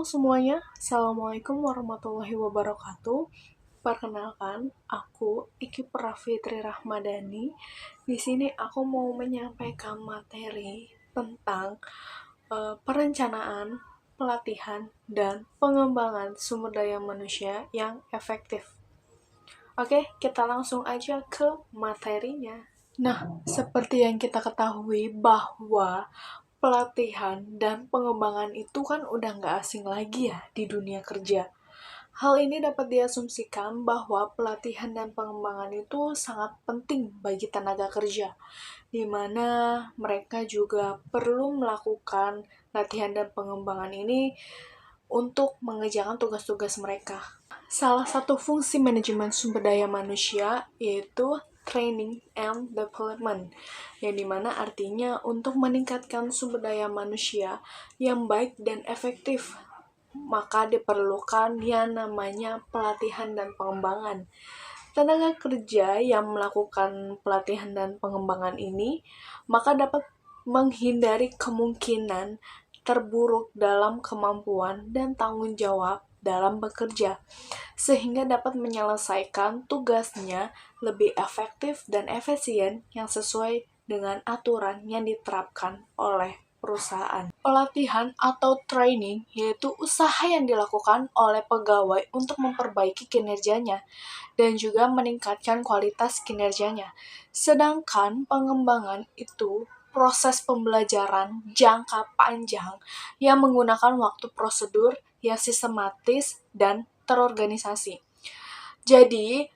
Halo semuanya, Assalamualaikum warahmatullahi wabarakatuh. Perkenalkan, aku Iki Prafitri Rahmadani. Di sini aku mau menyampaikan materi tentang perencanaan, pelatihan, dan pengembangan sumber daya manusia yang efektif. Oke, kita langsung aja ke materinya. Nah, seperti yang kita ketahui bahwa pelatihan dan pengembangan itu kan udah nggak asing lagi ya di dunia kerja. Hal ini dapat diasumsikan bahwa pelatihan dan pengembangan itu sangat penting bagi tenaga kerja, di mana mereka juga perlu melakukan latihan dan pengembangan ini untuk mengerjakan tugas-tugas mereka. Salah satu fungsi manajemen sumber daya manusia yaitu training and development, yang dimana artinya untuk meningkatkan sumber daya manusia yang baik dan efektif, maka diperlukan yang namanya pelatihan dan pengembangan. Tenaga kerja yang melakukan pelatihan dan pengembangan ini, maka dapat menghindari kemungkinan terburuk dalam kemampuan dan tanggung jawab dalam bekerja, sehingga dapat menyelesaikan tugasnya lebih efektif dan efisien yang sesuai dengan aturan yang diterapkan oleh perusahaan. Pelatihan atau training yaitu usaha yang dilakukan oleh pegawai untuk memperbaiki kinerjanya dan juga meningkatkan kualitas kinerjanya. Sedangkan pengembangan itu proses pembelajaran jangka panjang yang menggunakan waktu prosedur yang sistematis dan terorganisasi. Jadi,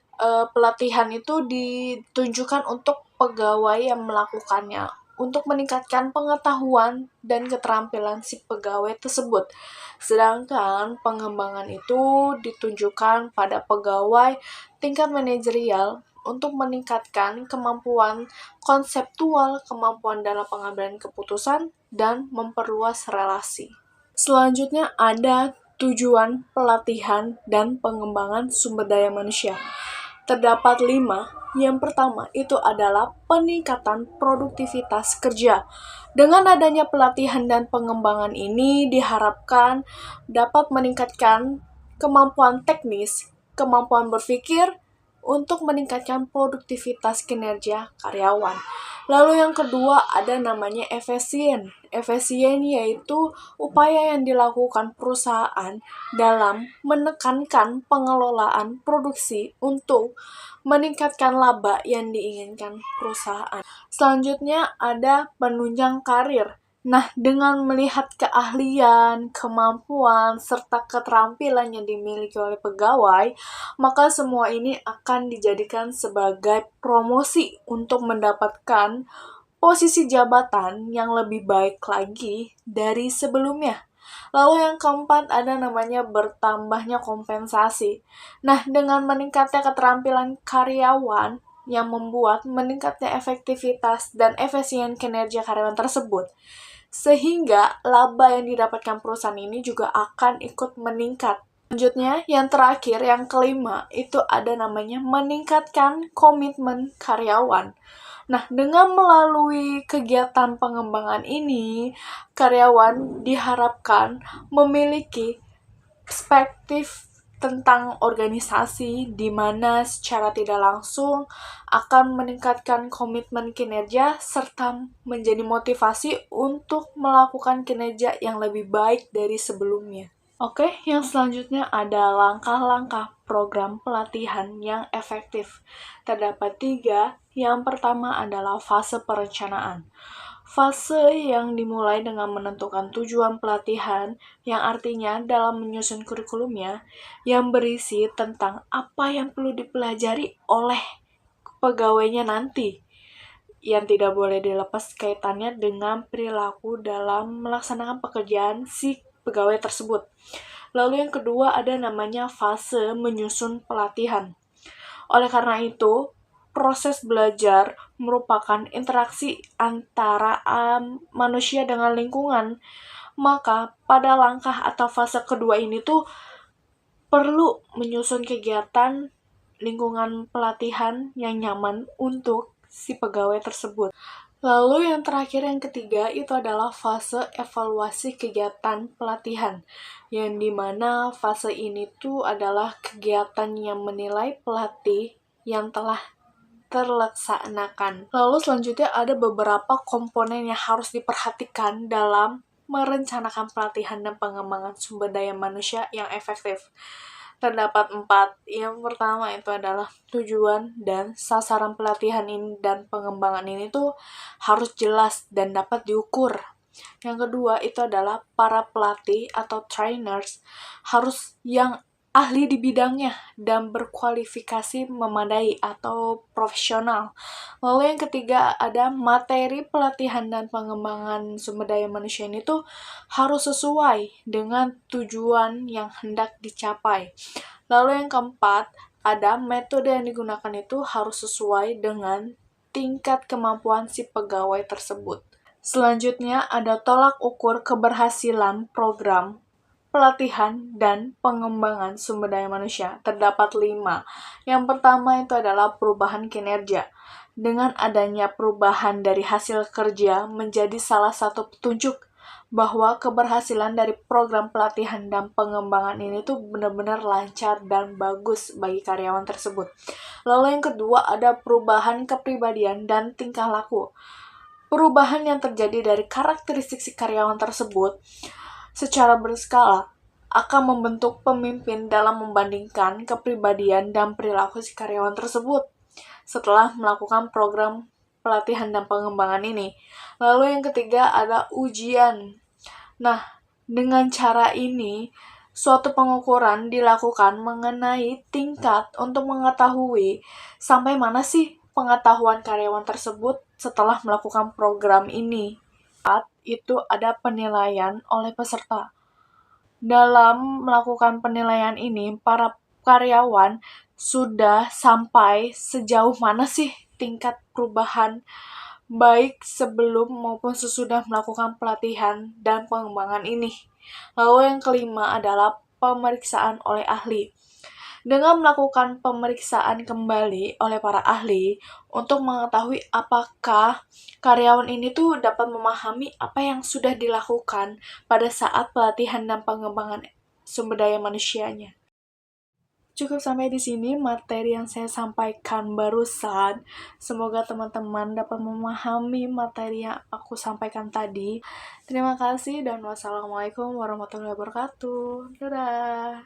pelatihan itu ditunjukkan untuk pegawai yang melakukannya untuk meningkatkan pengetahuan dan keterampilan si pegawai tersebut. Sedangkan pengembangan itu ditunjukkan pada pegawai tingkat manajerial untuk meningkatkan kemampuan konseptual, kemampuan dalam pengambilan keputusan, dan memperluas relasi. Selanjutnya ada tujuan pelatihan dan pengembangan sumber daya manusia. Terdapat 5. Yang pertama itu adalah peningkatan produktivitas kerja. Dengan adanya pelatihan dan pengembangan ini diharapkan dapat meningkatkan kemampuan teknis, kemampuan berpikir, untuk meningkatkan produktivitas kinerja karyawan. Lalu yang kedua ada namanya efisien. Efisien yaitu upaya yang dilakukan perusahaan dalam menekankan pengelolaan produksi untuk meningkatkan laba yang diinginkan perusahaan. Selanjutnya ada penunjang karir. Nah, dengan melihat keahlian, kemampuan, serta keterampilan yang dimiliki oleh pegawai, maka semua ini akan dijadikan sebagai promosi untuk mendapatkan posisi jabatan yang lebih baik lagi dari sebelumnya. Lalu yang keempat ada namanya bertambahnya kompensasi. Nah, dengan meningkatnya keterampilan karyawan yang membuat meningkatnya efektivitas dan efisien kinerja karyawan tersebut, sehingga laba yang didapatkan perusahaan ini juga akan ikut meningkat. Selanjutnya, yang terakhir, yang kelima, itu ada namanya meningkatkan komitmen karyawan. Nah, dengan melalui kegiatan pengembangan ini, karyawan diharapkan memiliki perspektif tentang organisasi di mana secara tidak langsung akan meningkatkan komitmen kinerja serta menjadi motivasi untuk melakukan kinerja yang lebih baik dari sebelumnya. Oke, yang selanjutnya ada langkah-langkah program pelatihan yang efektif. Terdapat 3. Yang pertama adalah fase perencanaan. Fase yang dimulai dengan menentukan tujuan pelatihan, yang artinya dalam menyusun kurikulumnya, yang berisi tentang apa yang perlu dipelajari oleh pegawainya nanti, yang tidak boleh dilepas kaitannya dengan perilaku dalam melaksanakan pekerjaan si pegawai tersebut. Lalu yang kedua ada namanya fase menyusun pelatihan. Oleh karena itu, proses belajar merupakan interaksi antara manusia dengan lingkungan. Maka pada langkah atau fase kedua ini tuh perlu menyusun kegiatan lingkungan pelatihan yang nyaman untuk si pegawai tersebut. Lalu yang terakhir, yang ketiga, itu adalah fase evaluasi kegiatan pelatihan. Yang dimana fase ini tuh adalah kegiatan yang menilai pelatih yang telah terlaksanakan. Lalu selanjutnya ada beberapa komponen yang harus diperhatikan dalam merencanakan pelatihan dan pengembangan sumber daya manusia yang efektif. Terdapat 4. Yang pertama itu adalah tujuan dan sasaran pelatihan ini dan pengembangan ini tuh harus jelas dan dapat diukur. Yang kedua itu adalah para pelatih atau trainers harus yang ahli di bidangnya dan berkualifikasi memadai atau profesional. Lalu yang ketiga ada materi pelatihan dan pengembangan sumber daya manusia ini tuh harus sesuai dengan tujuan yang hendak dicapai. Lalu yang keempat, ada metode yang digunakan itu harus sesuai dengan tingkat kemampuan si pegawai tersebut. Selanjutnya ada tolak ukur keberhasilan program pelatihan dan pengembangan sumber daya manusia. Terdapat 5. Yang pertama itu adalah perubahan kinerja. Dengan adanya perubahan dari hasil kerja menjadi salah satu petunjuk bahwa keberhasilan dari program pelatihan dan pengembangan ini tuh benar-benar lancar dan bagus bagi karyawan tersebut. Lalu yang kedua ada perubahan kepribadian dan tingkah laku. Perubahan yang terjadi dari karakteristik si karyawan tersebut secara berskala akan membentuk pemimpin dalam membandingkan kepribadian dan perilaku si karyawan tersebut setelah melakukan program pelatihan dan pengembangan ini. Lalu yang ketiga ada ujian. Nah, dengan cara ini, suatu pengukuran dilakukan mengenai tingkat untuk mengetahui sampai mana sih pengetahuan karyawan tersebut setelah melakukan program ini. Itu ada penilaian oleh peserta. Dalam melakukan penilaian ini, para karyawan sudah sampai sejauh mana sih tingkat perubahan baik sebelum maupun sesudah melakukan pelatihan dan pengembangan ini. Lalu yang kelima adalah pemeriksaan oleh ahli. Dengan melakukan pemeriksaan kembali oleh para ahli untuk mengetahui apakah karyawan ini tuh dapat memahami apa yang sudah dilakukan pada saat pelatihan dan pengembangan sumber daya manusianya. Cukup sampai di sini materi yang saya sampaikan barusan. Semoga teman-teman dapat memahami materi yang aku sampaikan tadi. Terima kasih dan wassalamualaikum warahmatullahi wabarakatuh. Dadah.